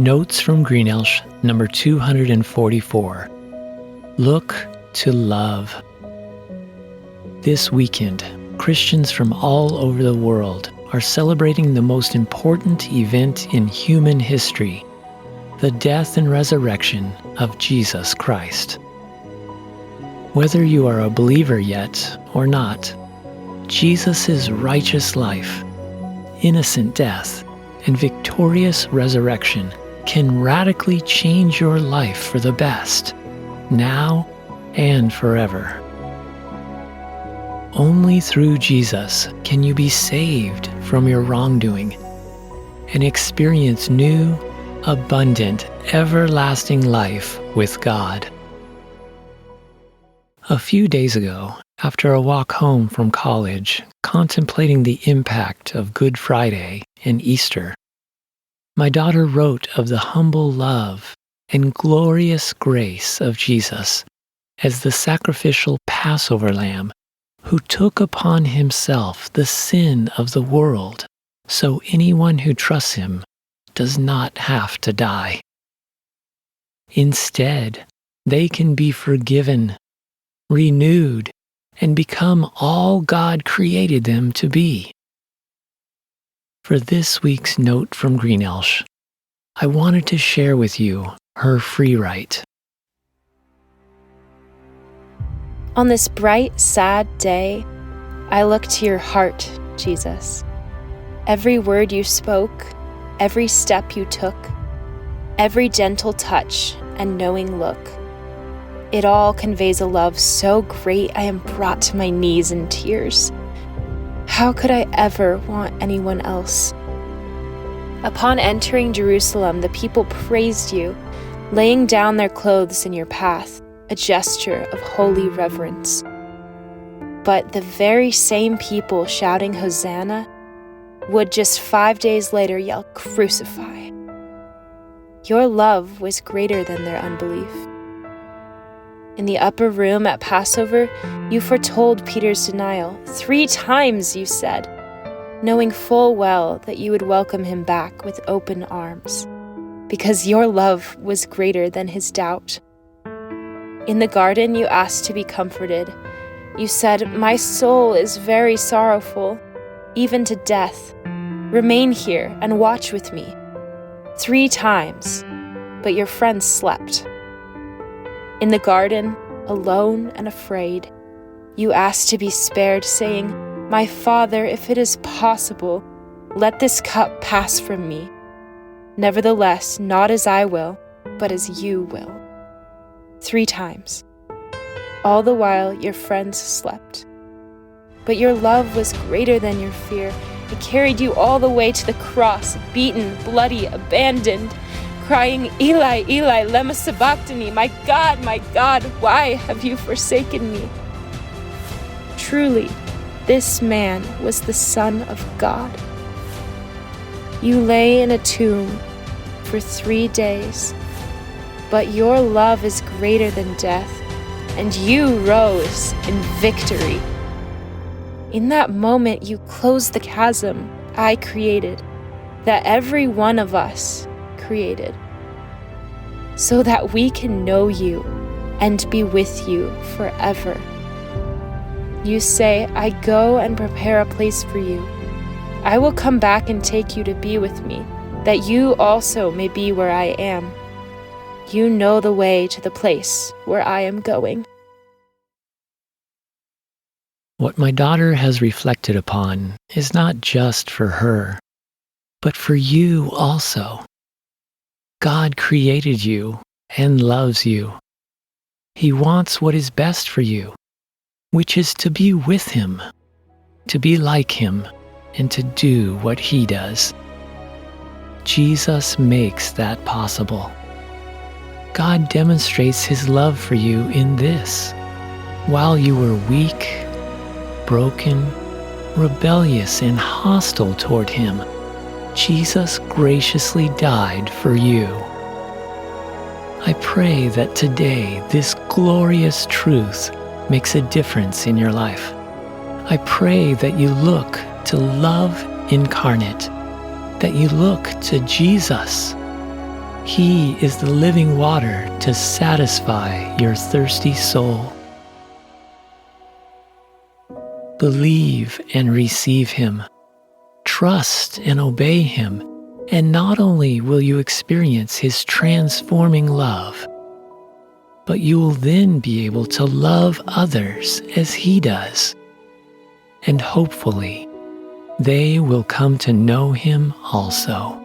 Notes from Greenelsh, number 244. Look to love. This weekend, Christians from all over the world are celebrating the most important event in human history, the death and resurrection of Jesus Christ. Whether you are a believer yet or not, Jesus' righteous life, innocent death, and victorious resurrection can radically change your life for the best, now and forever. Only through Jesus can you be saved from your wrongdoing and experience new, abundant, everlasting life with God. A few days ago, after a walk home from college, contemplating the impact of Good Friday and Easter, my daughter wrote of the humble love and glorious grace of Jesus as the sacrificial Passover Lamb who took upon himself the sin of the world so anyone who trusts him does not have to die. Instead, they can be forgiven, renewed, and become all God created them to be. For this week's note from Greenelsh, I wanted to share with you her free write. On this bright, sad day, I look to your heart, Jesus. Every word you spoke, every step you took, every gentle touch and knowing look, it all conveys a love so great I am brought to my knees in tears. How could I ever want anyone else? Upon entering Jerusalem, the people praised you, laying down their clothes in your path, a gesture of holy reverence. But the very same people shouting Hosanna would just 5 days later yell, "Crucify." Your love was greater than their unbelief. In the upper room at Passover, you foretold Peter's denial. 3 times you said, knowing full well that you would welcome him back with open arms, because your love was greater than his doubt. In the garden, you asked to be comforted. You said, "My soul is very sorrowful, even to death. Remain here and watch with me." 3 times, but your friends slept. In the garden, alone and afraid, you asked to be spared, saying, "My Father, if it is possible, let this cup pass from me. Nevertheless, not as I will, but as you will." 3 times. All the while, your friends slept. But your love was greater than your fear. It carried you all the way to the cross, beaten, bloody, abandoned, crying, "Eli, Eli, lema sabachthani, my God, why have you forsaken me?" Truly, this man was the Son of God. You lay in a tomb for 3 days, but your love is greater than death, and you rose in victory. In that moment, you closed the chasm I created, that every one of us created, so that we can know you and be with you forever. You say, "I go and prepare a place for you. I will come back and take you to be with me, that you also may be where I am. You know the way to the place where I am going." What my daughter has reflected upon is not just for her, but for you also. God created you and loves you. He wants what is best for you, which is to be with him, to be like him, and to do what he does. Jesus makes that possible. God demonstrates his love for you in this. While you were weak, broken, rebellious, and hostile toward him, Jesus graciously died for you. I pray that today this glorious truth makes a difference in your life. I pray that you look to love incarnate, that you look to Jesus, He is the living water to satisfy your thirsty soul. Believe and receive Him. Trust and obey Him, and not only will you experience His transforming love, but you will then be able to love others as He does, and hopefully they will come to know Him also.